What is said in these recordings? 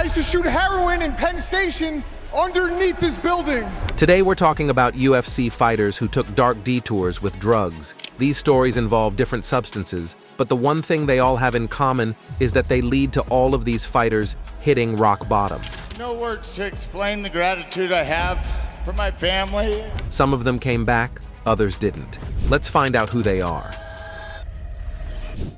used to shoot heroin in Penn Station underneath this building. Today we're talking about UFC fighters who took dark detours with drugs. These stories involve different substances, but the one thing they all have in common is that they lead to all of these fighters hitting rock bottom. No words to explain the gratitude I have for my family. Some of them came back, others didn't. Let's find out who they are.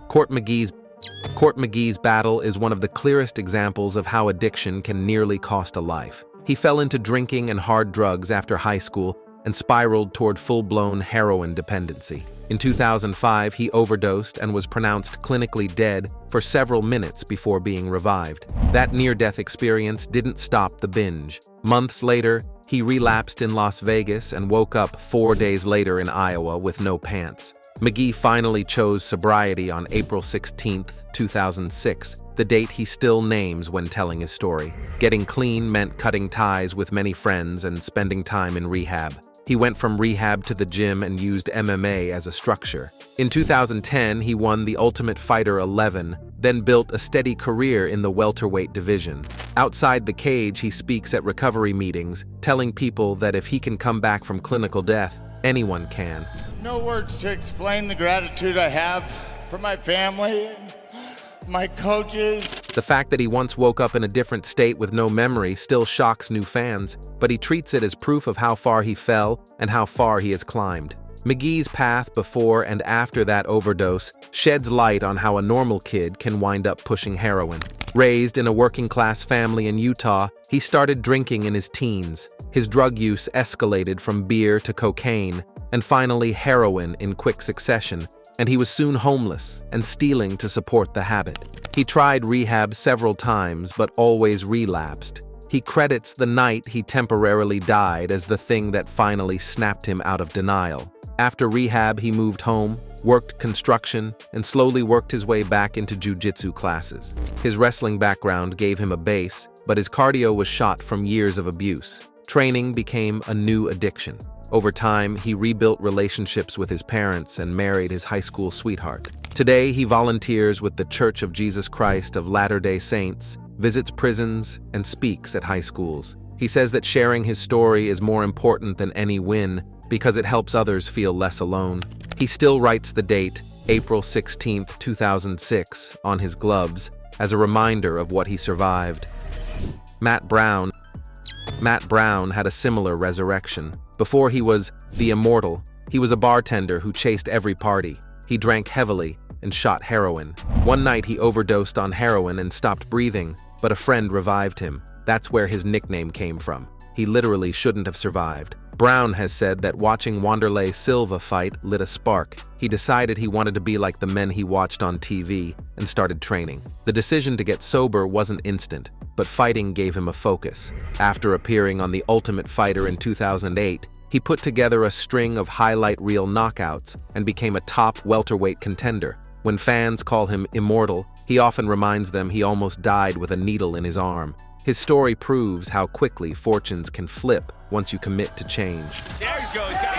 Court McGee's battle is one of the clearest examples of how addiction can nearly cost a life. He fell into drinking and hard drugs after high school and spiraled toward full-blown heroin dependency. In 2005, he overdosed and was pronounced clinically dead for several minutes before being revived. That near-death experience didn't stop the binge. Months later, he relapsed in Las Vegas and woke up 4 days later in Iowa with no pants. McGee finally chose sobriety on April 16, 2006, the date he still names when telling his story. Getting clean meant cutting ties with many friends and spending time in rehab. He went from rehab to the gym and used MMA as a structure. In 2010, he won the Ultimate Fighter 11, then built a steady career in the welterweight division. Outside the cage, he speaks at recovery meetings, telling people that if he can come back from clinical death, anyone can. No words to explain the gratitude I have for my family, my coaches. The fact that he once woke up in a different state with no memory still shocks new fans, but he treats it as proof of how far he fell and how far he has climbed. McGee's path before and after that overdose sheds light on how a normal kid can wind up pushing heroin. Raised in a working-class family in Utah, he started drinking in his teens. His drug use escalated from beer to cocaine, and finally heroin in quick succession, and he was soon homeless and stealing to support the habit. He tried rehab several times but always relapsed. He credits the night he temporarily died as the thing that finally snapped him out of denial. After rehab, he moved home, worked construction, and slowly worked his way back into jiu-jitsu classes. His wrestling background gave him a base, but his cardio was shot from years of abuse. Training became a new addiction. Over time, he rebuilt relationships with his parents and married his high school sweetheart. Today, he volunteers with the Church of Jesus Christ of Latter-day Saints, visits prisons, and speaks at high schools. He says that sharing his story is more important than any win because it helps others feel less alone. He still writes the date, April 16, 2006, on his gloves as a reminder of what he survived. Matt Brown had a similar resurrection. Before he was the Immortal, he was a bartender who chased every party. He drank heavily and shot heroin. One night he overdosed on heroin and stopped breathing, but a friend revived him. That's where his nickname came from. He literally shouldn't have survived. Brown has said that watching Wanderlei Silva fight lit a spark. He decided he wanted to be like the men he watched on TV and started training. The decision to get sober wasn't instant, but fighting gave him a focus. After appearing on The Ultimate Fighter in 2008, he put together a string of highlight reel knockouts and became a top welterweight contender. When fans call him Immortal, he often reminds them he almost died with a needle in his arm. His story proves how quickly fortunes can flip once you commit to change. There he goes. Very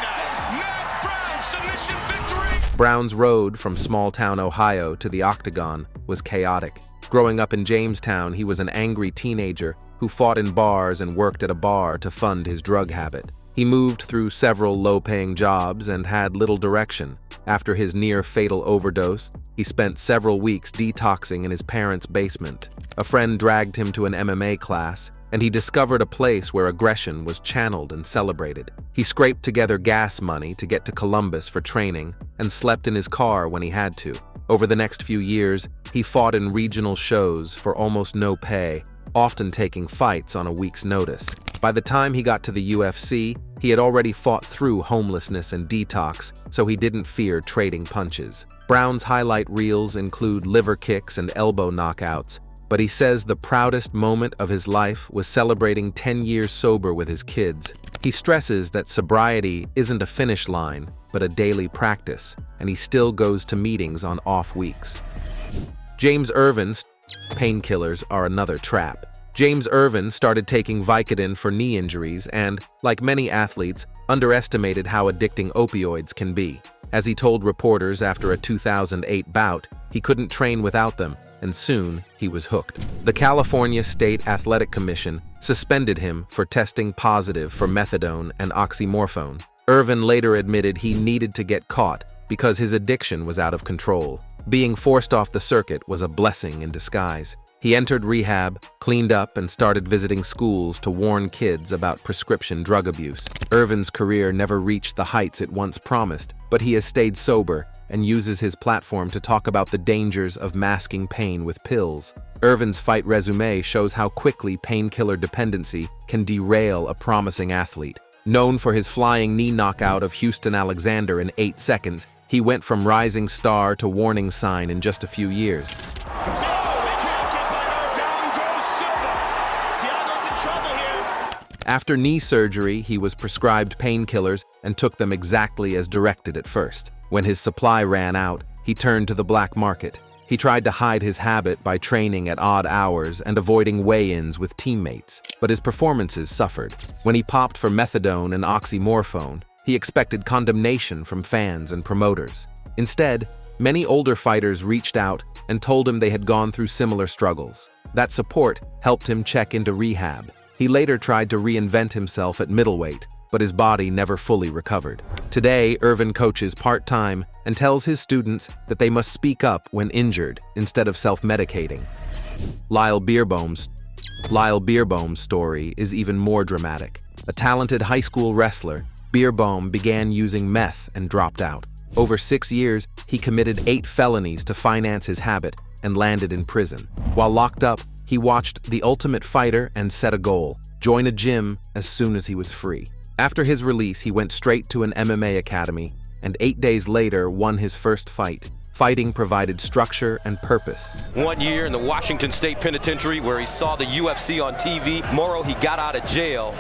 nice. Matt Brown, submission victory. Brown's road from small-town Ohio to the octagon was chaotic. Growing up in Jamestown, he was an angry teenager who fought in bars and worked at a bar to fund his drug habit. He moved through several low-paying jobs and had little direction. After his near-fatal overdose, he spent several weeks detoxing in his parents' basement. A friend dragged him to an MMA class, and he discovered a place where aggression was channeled and celebrated. He scraped together gas money to get to Columbus for training and slept in his car when he had to. Over the next few years, he fought in regional shows for almost no pay, often taking fights on a week's notice. By the time he got to the UFC, he had already fought through homelessness and detox, so he didn't fear trading punches. Brown's highlight reels include liver kicks and elbow knockouts, but he says the proudest moment of his life was celebrating 10 years sober with his kids. He stresses that sobriety isn't a finish line, but a daily practice, and he still goes to meetings on off weeks. James Irvin's painkillers are another trap. James Irvin started taking Vicodin for knee injuries and, like many athletes, underestimated how addicting opioids can be. As he told reporters after a 2008 bout, he couldn't train without them, and soon he was hooked. The California State Athletic Commission suspended him for testing positive for methadone and oxymorphone. Irvin later admitted he needed to get caught because his addiction was out of control. Being forced off the circuit was a blessing in disguise. He entered rehab, cleaned up, and started visiting schools to warn kids about prescription drug abuse. Irvin's career never reached the heights it once promised, but he has stayed sober and uses his platform to talk about the dangers of masking pain with pills. Irvin's fight resume shows how quickly painkiller dependency can derail a promising athlete. Known for his flying knee knockout of Houston Alexander in 8 seconds, he went from rising star to warning sign in just a few years. After knee surgery, he was prescribed painkillers and took them exactly as directed at first. When his supply ran out, he turned to the black market. He tried to hide his habit by training at odd hours and avoiding weigh-ins with teammates, but his performances suffered. When he popped for methadone and oxymorphone, he expected condemnation from fans and promoters. Instead, many older fighters reached out and told him they had gone through similar struggles. That support helped him check into rehab. He later tried to reinvent himself at middleweight, but his body never fully recovered. Today, Irvin coaches part-time and tells his students that they must speak up when injured instead of self-medicating. Lyle Beerbohm's story is even more dramatic. A talented high school wrestler, Beerbohm began using meth and dropped out. Over 6 years, he committed 8 felonies to finance his habit and landed in prison. While locked up, he watched The Ultimate Fighter and set a goal: join a gym as soon as he was free. After his release, he went straight to an MMA academy and 8 days later won his first fight. Fighting provided structure and purpose. 1 year in the Washington State Penitentiary where he saw the UFC on TV. Tomorrow he got out of jail.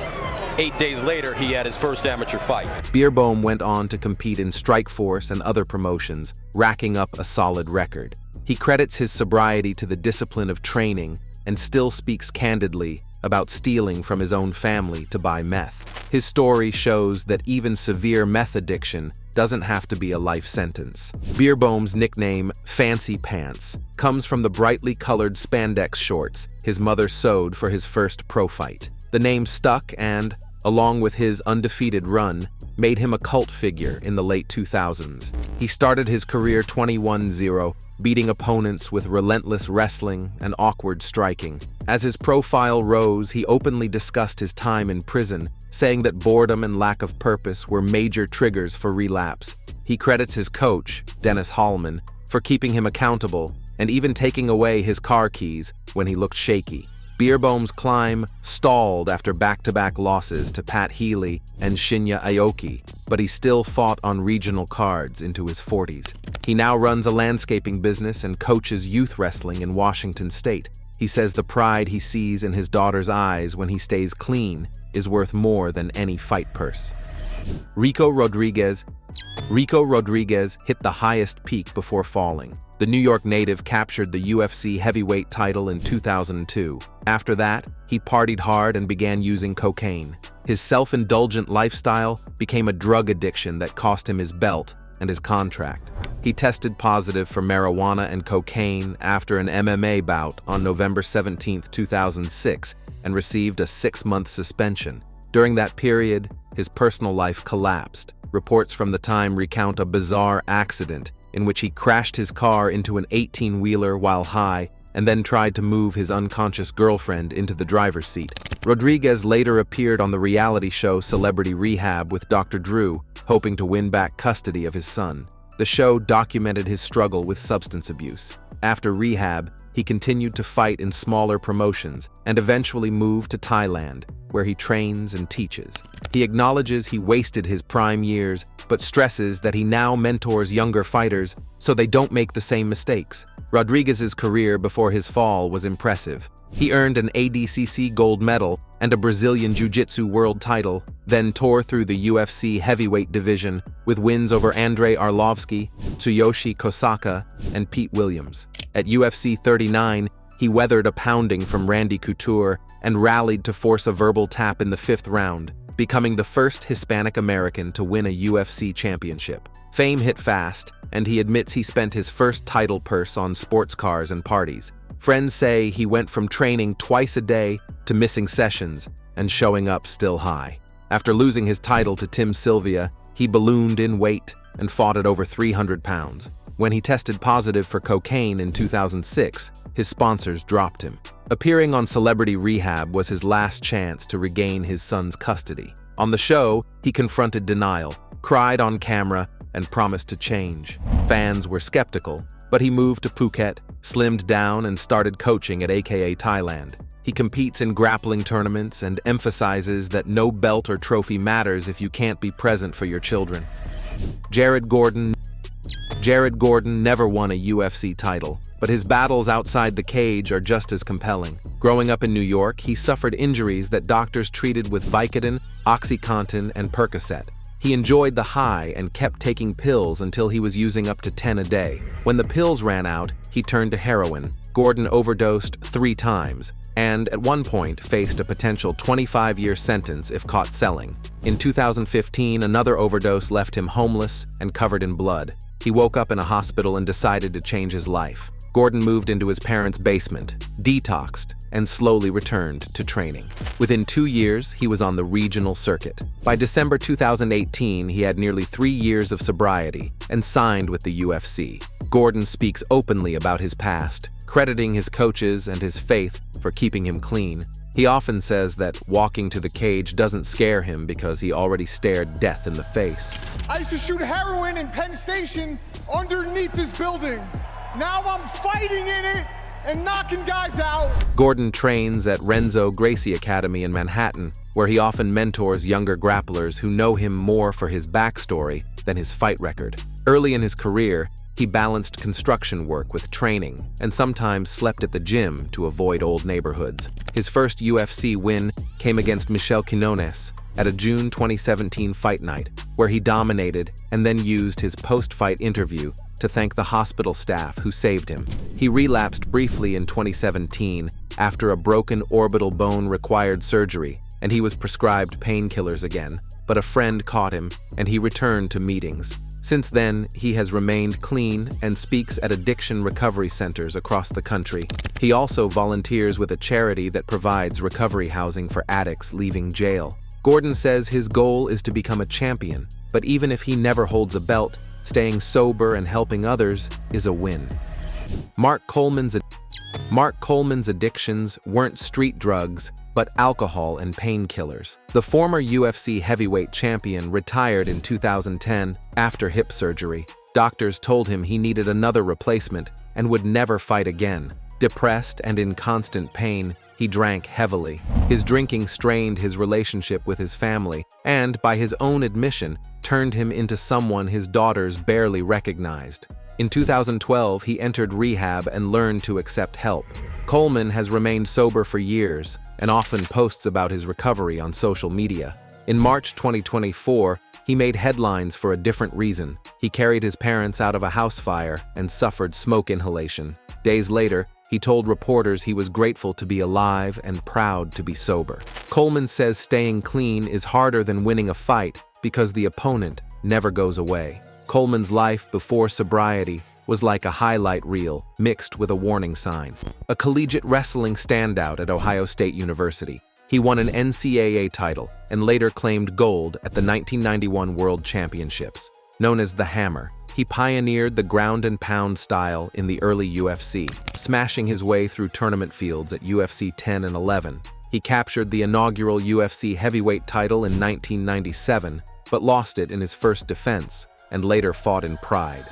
8 days later, he had his first amateur fight. Beerbohm went on to compete in Strikeforce and other promotions, racking up a solid record. He credits his sobriety to the discipline of training and still speaks candidly about stealing from his own family to buy meth. His story shows that even severe meth addiction doesn't have to be a life sentence. Beerbohm's nickname, Fancy Pants, comes from the brightly colored spandex shorts his mother sewed for his first pro fight. The name stuck and, along with his undefeated run, made him a cult figure in the late 2000s. He started his career 21-0, beating opponents with relentless wrestling and awkward striking. As his profile rose, he openly discussed his time in prison, saying that boredom and lack of purpose were major triggers for relapse. He credits his coach, Dennis Hallman, for keeping him accountable and even taking away his car keys when he looked shaky. Beerbohm's climb stalled after back-to-back losses to Pat Healy and Shinya Aoki, but he still fought on regional cards into his 40s. He now runs a landscaping business and coaches youth wrestling in Washington State. He says the pride he sees in his daughter's eyes when he stays clean is worth more than any fight purse. Rico Rodriguez hit the highest peak before falling. The New York native captured the UFC heavyweight title in 2002. After that, he partied hard and began using cocaine. His self-indulgent lifestyle became a drug addiction that cost him his belt and his contract. He tested positive for marijuana and cocaine after an MMA bout on November 17, 2006, and received a 6-month suspension. During that period, his personal life collapsed. Reports from the time recount a bizarre accident in which he crashed his car into an 18-wheeler while high and then tried to move his unconscious girlfriend into the driver's seat. Rodriguez later appeared on the reality show Celebrity Rehab with Dr. Drew, hoping to win back custody of his son. The show documented his struggle with substance abuse. After rehab, he continued to fight in smaller promotions and eventually moved to Thailand, where he trains and teaches. He acknowledges he wasted his prime years, but stresses that he now mentors younger fighters so they don't make the same mistakes. Rodriguez's career before his fall was impressive. He earned an ADCC gold medal and a Brazilian Jiu-Jitsu world title, then tore through the UFC heavyweight division with wins over Andrei Arlovski, Tsuyoshi Kosaka, and Pete Williams. At UFC 39, he weathered a pounding from Randy Couture and rallied to force a verbal tap in the 5th round, becoming the first Hispanic American to win a UFC championship. Fame hit fast, and he admits he spent his first title purse on sports cars and parties. Friends say he went from training twice a day to missing sessions and showing up still high. After losing his title to Tim Sylvia, he ballooned in weight and fought at over 300 pounds. When he tested positive for cocaine in 2006, his sponsors dropped him. Appearing on Celebrity Rehab was his last chance to regain his son's custody. On the show, he confronted denial, cried on camera, and promised to change. Fans were skeptical, but he moved to Phuket, slimmed down, and started coaching at AKA Thailand. He competes in grappling tournaments and emphasizes that no belt or trophy matters if you can't be present for your children. Jared Gordon never won a UFC title, but his battles outside the cage are just as compelling. Growing up in New York, he suffered injuries that doctors treated with Vicodin, OxyContin, and Percocet. He enjoyed the high and kept taking pills until he was using up to 10 a day. When the pills ran out, he turned to heroin. Gordon overdosed 3 times, and at one point faced a potential 25-year sentence if caught selling. In 2015, another overdose left him homeless and covered in blood. He woke up in a hospital and decided to change his life. Gordon moved into his parents' basement, detoxed, and slowly returned to training. Within 2 years, he was on the regional circuit. By December 2018, he had nearly 3 years of sobriety and signed with the UFC. Gordon speaks openly about his past, crediting his coaches and his faith for keeping him clean. He often says that walking to the cage doesn't scare him because he already stared death in the face. I used to shoot heroin in Penn Station underneath this building. Now I'm fighting in it and knocking guys out. Gordon trains at Renzo Gracie Academy in Manhattan, where he often mentors younger grapplers who know him more for his backstory than his fight record. Early in his career, he balanced construction work with training and sometimes slept at the gym to avoid old neighborhoods. His first UFC win came against Michel Quinones at a June 2017 fight night, where he dominated and then used his post-fight interview to thank the hospital staff who saved him. He relapsed briefly in 2017 after a broken orbital bone required surgery, and he was prescribed painkillers again, but a friend caught him and he returned to meetings. Since then, he has remained clean and speaks at addiction recovery centers across the country. He also volunteers with a charity that provides recovery housing for addicts leaving jail. Gordon says his goal is to become a champion, but even if he never holds a belt, staying sober and helping others is a win. Mark Coleman's addictions weren't street drugs, but alcohol and painkillers. The former UFC heavyweight champion retired in 2010 after hip surgery. Doctors told him he needed another replacement and would never fight again. Depressed and in constant pain, he drank heavily. His drinking strained his relationship with his family and, by his own admission, turned him into someone his daughters barely recognized. In 2012, he entered rehab and learned to accept help. Coleman has remained sober for years and often posts about his recovery on social media. In March 2024, he made headlines for a different reason. He carried his parents out of a house fire and suffered smoke inhalation. Days later, he told reporters he was grateful to be alive and proud to be sober. Coleman says staying clean is harder than winning a fight because the opponent never goes away. Coleman's life before sobriety was like a highlight reel mixed with a warning sign. A collegiate wrestling standout at Ohio State University, he won an NCAA title and later claimed gold at the 1991 World Championships. Known as the Hammer, he pioneered the ground and pound style in the early UFC, smashing his way through tournament fields at UFC 10 and 11. He captured the inaugural UFC heavyweight title in 1997, but lost it in his first defense and later fought in pride.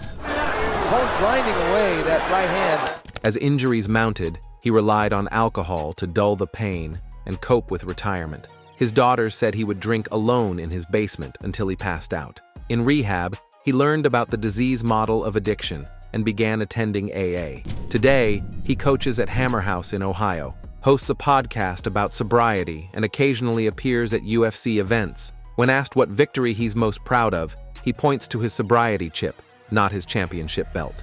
Grinding away that right hand. As injuries mounted, he relied on alcohol to dull the pain and cope with retirement. His daughters said he would drink alone in his basement until he passed out. In rehab, he learned about the disease model of addiction and began attending AA. Today, he coaches at Hammer House in Ohio, hosts a podcast about sobriety, and occasionally appears at UFC events. When asked what victory he's most proud of, he points to his sobriety chip, not his championship belt.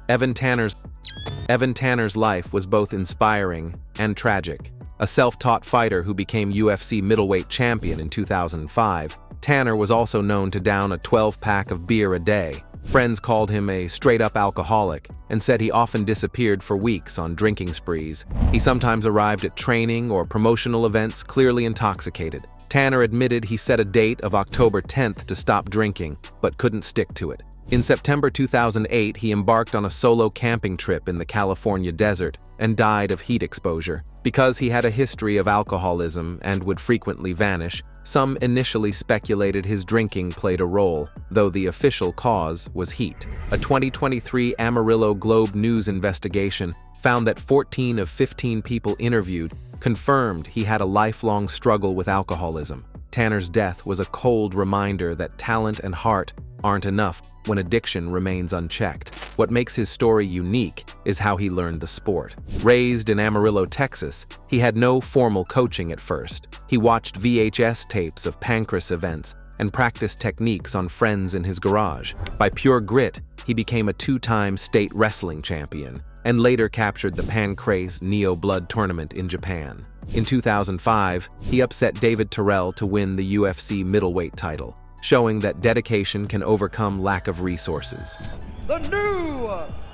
Evan Tanner's life was both inspiring and tragic. A self-taught fighter who became UFC middleweight champion in 2005, Tanner was also known to down a 12-pack of beer a day. Friends called him a straight-up alcoholic and said he often disappeared for weeks on drinking sprees. He sometimes arrived at training or promotional events clearly intoxicated. Tanner admitted he set a date of October 10th to stop drinking, but couldn't stick to it. In September 2008, he embarked on a solo camping trip in the California desert and died of heat exposure. Because he had a history of alcoholism and would frequently vanish, some initially speculated his drinking played a role, though the official cause was heat. A 2023 Amarillo Globe News investigation found that 14 of 15 people interviewed confirmed he had a lifelong struggle with alcoholism. Tanner's death was a cold reminder that talent and heart aren't enough when addiction remains unchecked. What makes his story unique is how he learned the sport. Raised in Amarillo, Texas, he had no formal coaching at first. He watched VHS tapes of Pancras events and practiced techniques on friends in his garage. By pure grit, he became a two-time state wrestling champion and later captured the Pancras Neo Blood tournament in Japan. In 2005, he upset David Terrell to win the UFC middleweight title, showing that dedication can overcome lack of resources. The new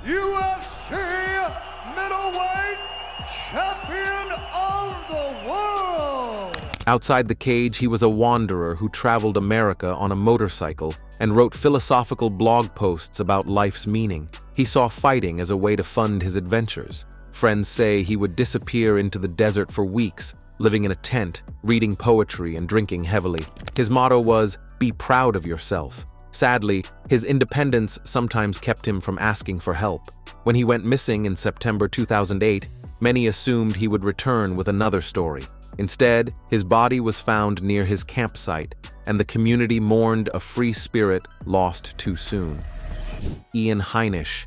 UFC middleweight champion of the world. Outside the cage, he was a wanderer who traveled America on a motorcycle and wrote philosophical blog posts about life's meaning. He saw fighting as a way to fund his adventures. Friends say he would disappear into the desert for weeks, living in a tent, reading poetry and drinking heavily. His motto was, "Be proud of yourself." Sadly, his independence sometimes kept him from asking for help. When he went missing in September 2008, many assumed he would return with another story. Instead, his body was found near his campsite, and the community mourned a free spirit lost too soon. Ian Heinisch.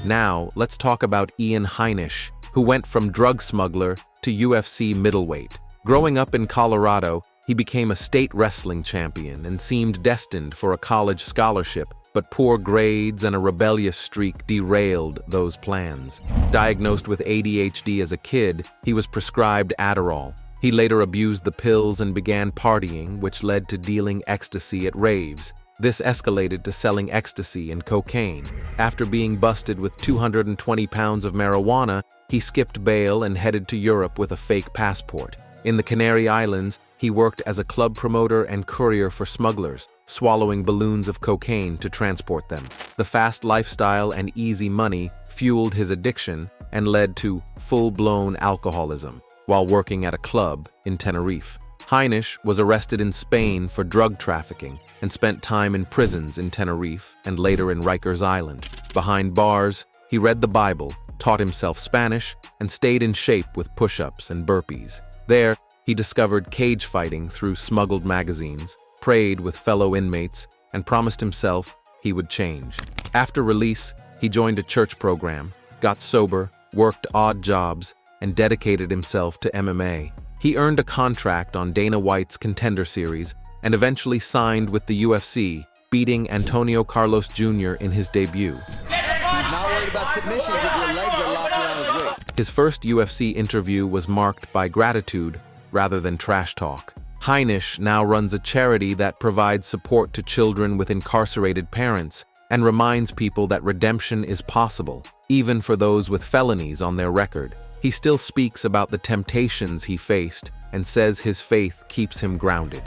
Now, let's talk about Ian Heinisch, who went from drug smuggler to UFC middleweight. Growing up in Colorado, he became a state wrestling champion and seemed destined for a college scholarship, but poor grades and a rebellious streak derailed those plans. Diagnosed with ADHD as a kid, he was prescribed Adderall. He later abused the pills and began partying, which led to dealing ecstasy at raves. This escalated to selling ecstasy and cocaine. After being busted with 220 pounds of marijuana, he skipped bail and headed to Europe with a fake passport. In the Canary Islands, he worked as a club promoter and courier for smugglers, swallowing balloons of cocaine to transport them. The fast lifestyle and easy money fueled his addiction and led to full-blown alcoholism while working at a club in Tenerife. Heinisch was arrested in Spain for drug trafficking and spent time in prisons in Tenerife and later in Rikers Island. Behind bars, he read the Bible, taught himself Spanish, and stayed in shape with push-ups and burpees. There, he discovered cage fighting through smuggled magazines, prayed with fellow inmates, and promised himself he would change. After release, he joined a church program, got sober, worked odd jobs, and dedicated himself to MMA. He earned a contract on Dana White's Contender Series and eventually signed with the UFC, beating Antonio Carlos Jr. in his debut. He's not worried about submissions if your legs are locked around his waist. His first UFC interview was marked by gratitude rather than trash talk. Heinisch now runs a charity that provides support to children with incarcerated parents and reminds people that redemption is possible, even for those with felonies on their record. He still speaks about the temptations he faced and says his faith keeps him grounded.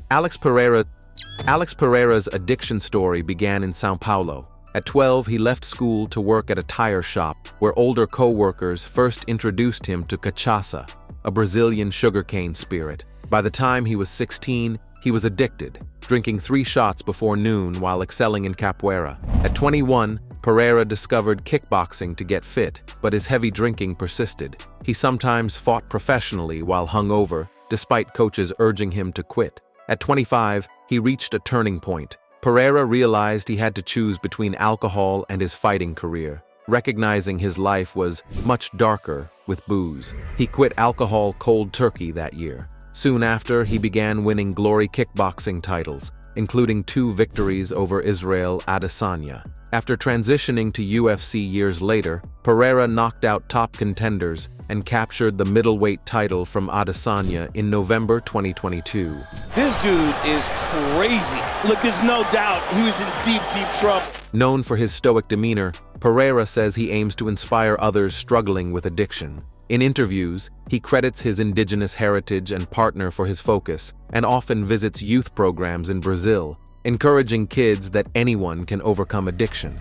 Alex Pereira's addiction story began in São Paulo. At 12, he left school to work at a tire shop where older co-workers first introduced him to cachaça, a Brazilian sugarcane spirit. By the time he was 16, he was addicted, drinking 3 shots before noon while excelling in capoeira. At 21, Pereira discovered kickboxing to get fit, but his heavy drinking persisted. He sometimes fought professionally while hungover, despite coaches urging him to quit. At 25, he reached a turning point. Pereira realized he had to choose between alcohol and his fighting career, recognizing his life was much darker with booze. He quit alcohol cold turkey that year. Soon after, he began winning Glory kickboxing titles, including 2 victories over Israel Adesanya. After transitioning to UFC years later, Pereira knocked out top contenders and captured the middleweight title from Adesanya in November 2022. This dude is crazy. Look, there's no doubt he was in deep, deep trouble. Known for his stoic demeanor, Pereira says he aims to inspire others struggling with addiction. In interviews, he credits his indigenous heritage and partner for his focus, and often visits youth programs in Brazil, encouraging kids that anyone can overcome addiction.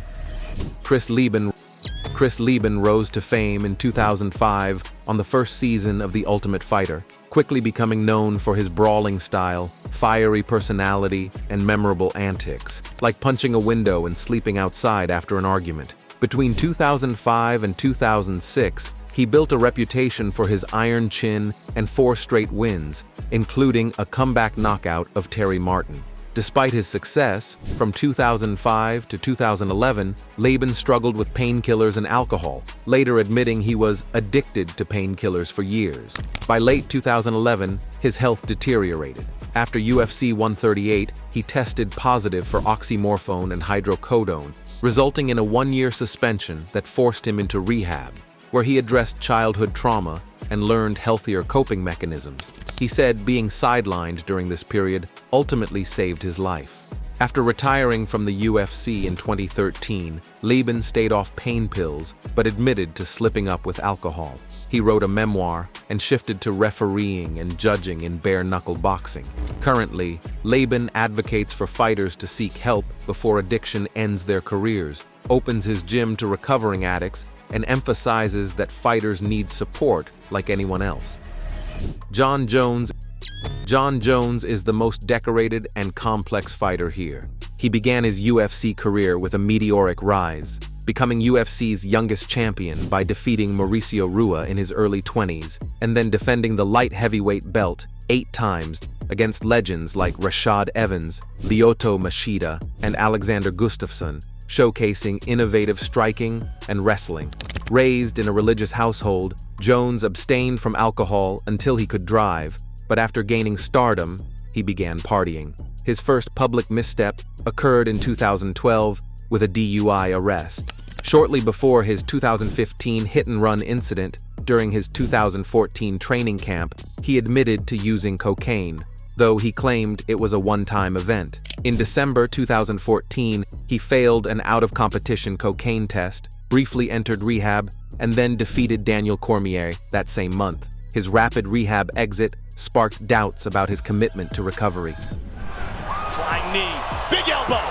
Chris Lieben rose to fame in 2005 on the first season of The Ultimate Fighter, quickly becoming known for his brawling style, fiery personality, and memorable antics, like punching a window and sleeping outside after an argument. Between 2005 and 2006, he built a reputation for his iron chin and 4 straight wins, including a comeback knockout of Terry Martin. Despite his success, from 2005 to 2011, Laban struggled with painkillers and alcohol, later admitting he was addicted to painkillers for years. By late 2011, his health deteriorated. After UFC 138, he tested positive for oxymorphone and hydrocodone, resulting in a 1-year suspension that forced him into rehab, where he addressed childhood trauma and learned healthier coping mechanisms. He said being sidelined during this period ultimately saved his life. After retiring from the UFC in 2013, Laban stayed off pain pills but admitted to slipping up with alcohol. He wrote a memoir and shifted to refereeing and judging in bare-knuckle boxing. Currently, Laban advocates for fighters to seek help before addiction ends their careers, opens his gym to recovering addicts, and emphasizes that fighters need support like anyone else. Jon Jones is the most decorated and complex fighter here. He began his UFC career with a meteoric rise, becoming UFC's youngest champion by defeating Mauricio Rua in his early 20s, and then defending the light heavyweight belt 8 times against legends like Rashad Evans, Lyoto Machida, and Alexander Gustafsson, showcasing innovative striking and wrestling. Raised in a religious household, Jones abstained from alcohol until he could drive, but after gaining stardom, he began partying. His first public misstep occurred in 2012 with a DUI arrest. Shortly before his 2015 hit-and-run incident during his 2014 training camp, he admitted to using cocaine, though he claimed it was a one-time event. In December 2014, he failed an out-of-competition cocaine test, briefly entered rehab, and then defeated Daniel Cormier that same month. His rapid rehab exit sparked doubts about his commitment to recovery. Flying knee, big elbow.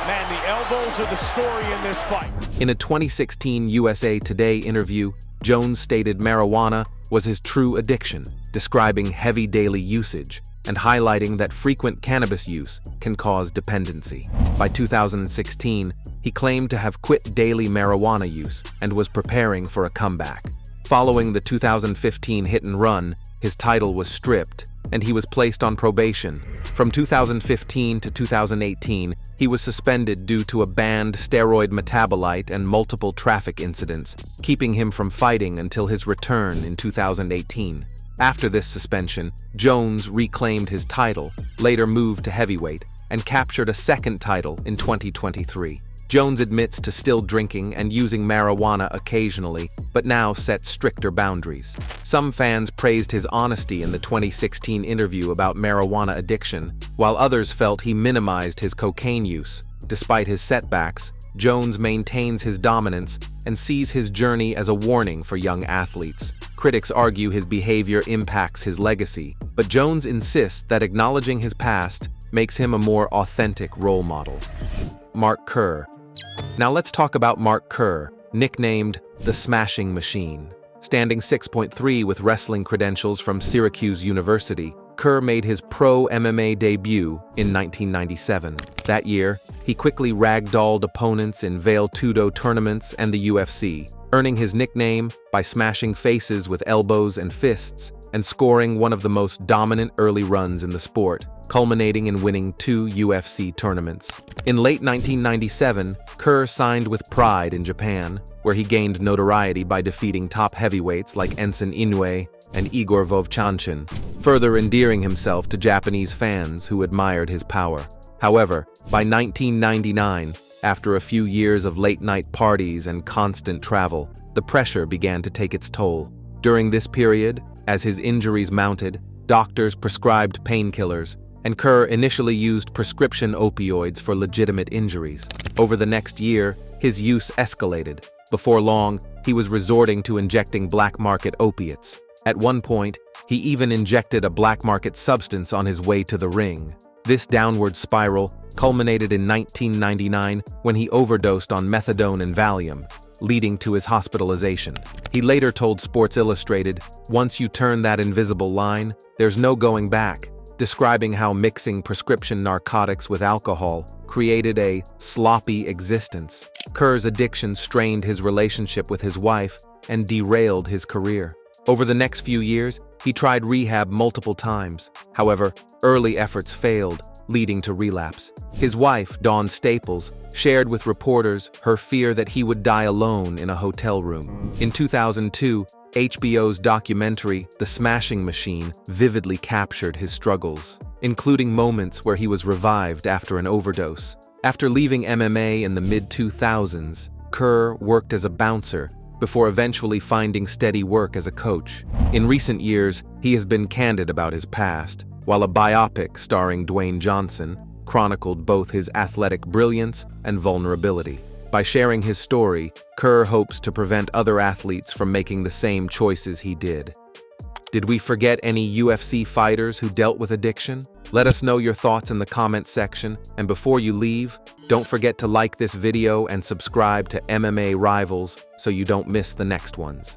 Man, the elbows are the story in this fight. In a 2016 USA Today interview, Jones stated marijuana was his true addiction, describing heavy daily usage and highlighting that frequent cannabis use can cause dependency. By 2016, he claimed to have quit daily marijuana use and was preparing for a comeback. Following the 2015 hit and run, his title was stripped and he was placed on probation. From 2015 to 2018, he was suspended due to a banned steroid metabolite and multiple traffic incidents, keeping him from fighting until his return in 2018. After this suspension, Jones reclaimed his title, later moved to heavyweight, and captured a second title in 2023. Jones admits to still drinking and using marijuana occasionally, but now sets stricter boundaries. Some fans praised his honesty in the 2016 interview about marijuana addiction, while others felt he minimized his cocaine use. Despite his setbacks, Jones maintains his dominance and sees his journey as a warning for young athletes. Critics argue his behavior impacts his legacy, but Jones insists that acknowledging his past makes him a more authentic role model. Mark Kerr. Now let's talk about Mark Kerr, nicknamed the Smashing Machine. Standing 6'3" with wrestling credentials from Syracuse University, Kerr made his pro MMA debut in 1997. That year, he quickly ragdolled opponents in Vale Tudo tournaments and the UFC, earning his nickname by smashing faces with elbows and fists and scoring one of the most dominant early runs in the sport. culminating in winning 2 UFC tournaments. In late 1997, Kerr signed with Pride in Japan, where he gained notoriety by defeating top heavyweights like Enson Inoue and Igor Vovchanchin, further endearing himself to Japanese fans who admired his power. However, by 1999, after a few years of late-night parties and constant travel, the pressure began to take its toll. During this period, as his injuries mounted, doctors prescribed painkillers, and Kerr initially used prescription opioids for legitimate injuries. Over the next year, his use escalated. Before long, he was resorting to injecting black-market opiates. At one point, he even injected a black-market substance on his way to the ring. This downward spiral culminated in 1999 when he overdosed on methadone and Valium, leading to his hospitalization. He later told Sports Illustrated, "Once you turn that invisible line, there's no going back," describing how mixing prescription narcotics with alcohol created a sloppy existence. Kerr's addiction strained his relationship with his wife and derailed his career. Over the next few years, he tried rehab multiple times. However, early efforts failed, leading to relapse. His wife, Dawn Staples, shared with reporters her fear that he would die alone in a hotel room. In 2002, HBO's documentary, The Smashing Machine, vividly captured his struggles, including moments where he was revived after an overdose. After leaving MMA in the mid-2000s, Kerr worked as a bouncer before eventually finding steady work as a coach. In recent years, he has been candid about his past, while a biopic starring Dwayne Johnson chronicled both his athletic brilliance and vulnerability. By sharing his story, Kerr hopes to prevent other athletes from making the same choices he did. Did we forget any UFC fighters who dealt with addiction? Let us know your thoughts in the comment section, and before you leave, don't forget to like this video and subscribe to MMA Rivals so you don't miss the next ones.